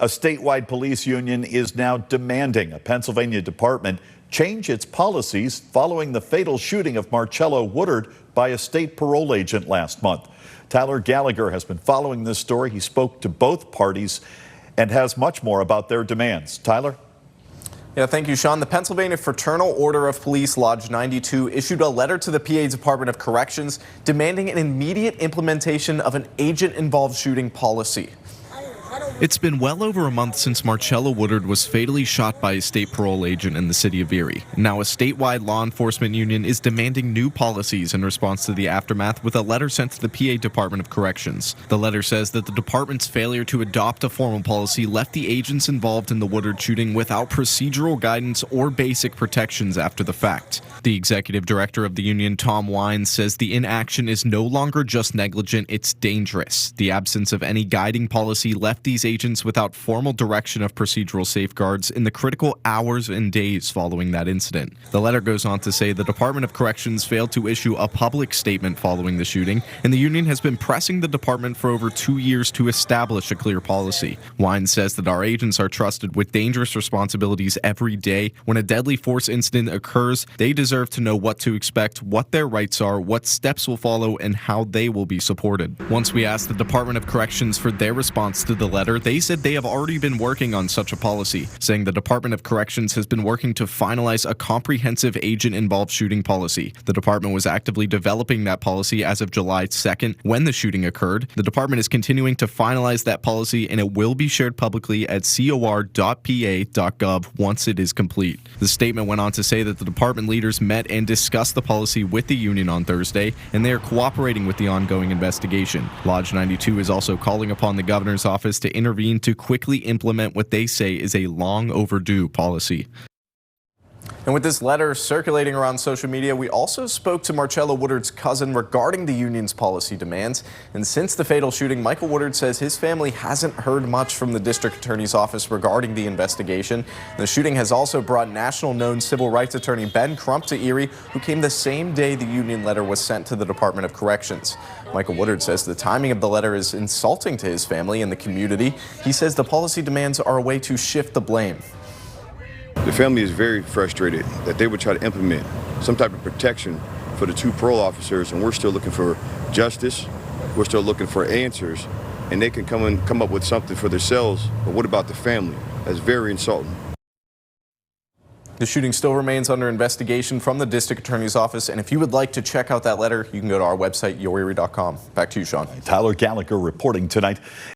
A statewide police union is now demanding a Pennsylvania department change its policies following the fatal shooting of Marcello Woodard by a state parole agent last month. Tyler Gallagher has been following this story. He spoke to both parties and has much more about their demands. Tyler? Yeah, thank you, Sean. The Pennsylvania Fraternal Order of Police Lodge 92 issued a letter to the PA Department of Corrections demanding an immediate implementation of an agent-involved shooting policy. It's been well over a month since Marcello Woodard was fatally shot by a state parole agent in the city of Erie. Now a statewide law enforcement union is demanding new policies in response to the aftermath with a letter sent to the PA Department of Corrections. The letter says that the department's failure to adopt a formal policy left the agents involved in the Woodard shooting without procedural guidance or basic protections after the fact. The executive director of the union, Tom Wines, says the inaction is no longer just negligent, it's dangerous. The absence of any guiding policy left these agents without formal direction of procedural safeguards in the critical hours and days following that incident. The letter goes on to say the Department of Corrections failed to issue a public statement following the shooting, and the union has been pressing the department for over 2 years to establish a clear policy. Wines says that our agents are trusted with dangerous responsibilities every day. When a deadly force incident occurs, they deserve to know what to expect, what their rights are, what steps will follow, and how they will be supported. Once we asked the Department of Corrections for their response to the letter, they said they have already been working on such a policy, saying the Department of Corrections has been working to finalize a comprehensive agent-involved shooting policy. The department was actively developing that policy as of July 2nd when the shooting occurred. The department is continuing to finalize that policy, and it will be shared publicly at cor.pa.gov once it is complete. The statement went on to say that the department leaders met and discussed the policy with the union on Thursday, and they are cooperating with the ongoing investigation. Lodge 92 is also calling upon the governor's office to intervene to quickly implement what they say is a long overdue policy. And with this letter circulating around social media, we also spoke to Marcello Woodard's cousin regarding the union's policy demands. And since the fatal shooting, Michael Woodard says his family hasn't heard much from the district attorney's office regarding the investigation. The shooting has also brought national-known civil rights attorney Ben Crump to Erie, who came the same day the union letter was sent to the Department of Corrections. Michael Woodard says the timing of the letter is insulting to his family and the community. He says the policy demands are a way to shift the blame. The family is very frustrated that they would try to implement some type of protection for the two parole officers, and we're still looking for justice. We're still looking for answers, and they can come up with something for themselves, but what about the family? That's very insulting. The shooting still remains under investigation from the district attorney's office, and if you would like to check out that letter, you can go to our website, yourerie.com. Back to you, Sean. Tyler Gallagher reporting tonight.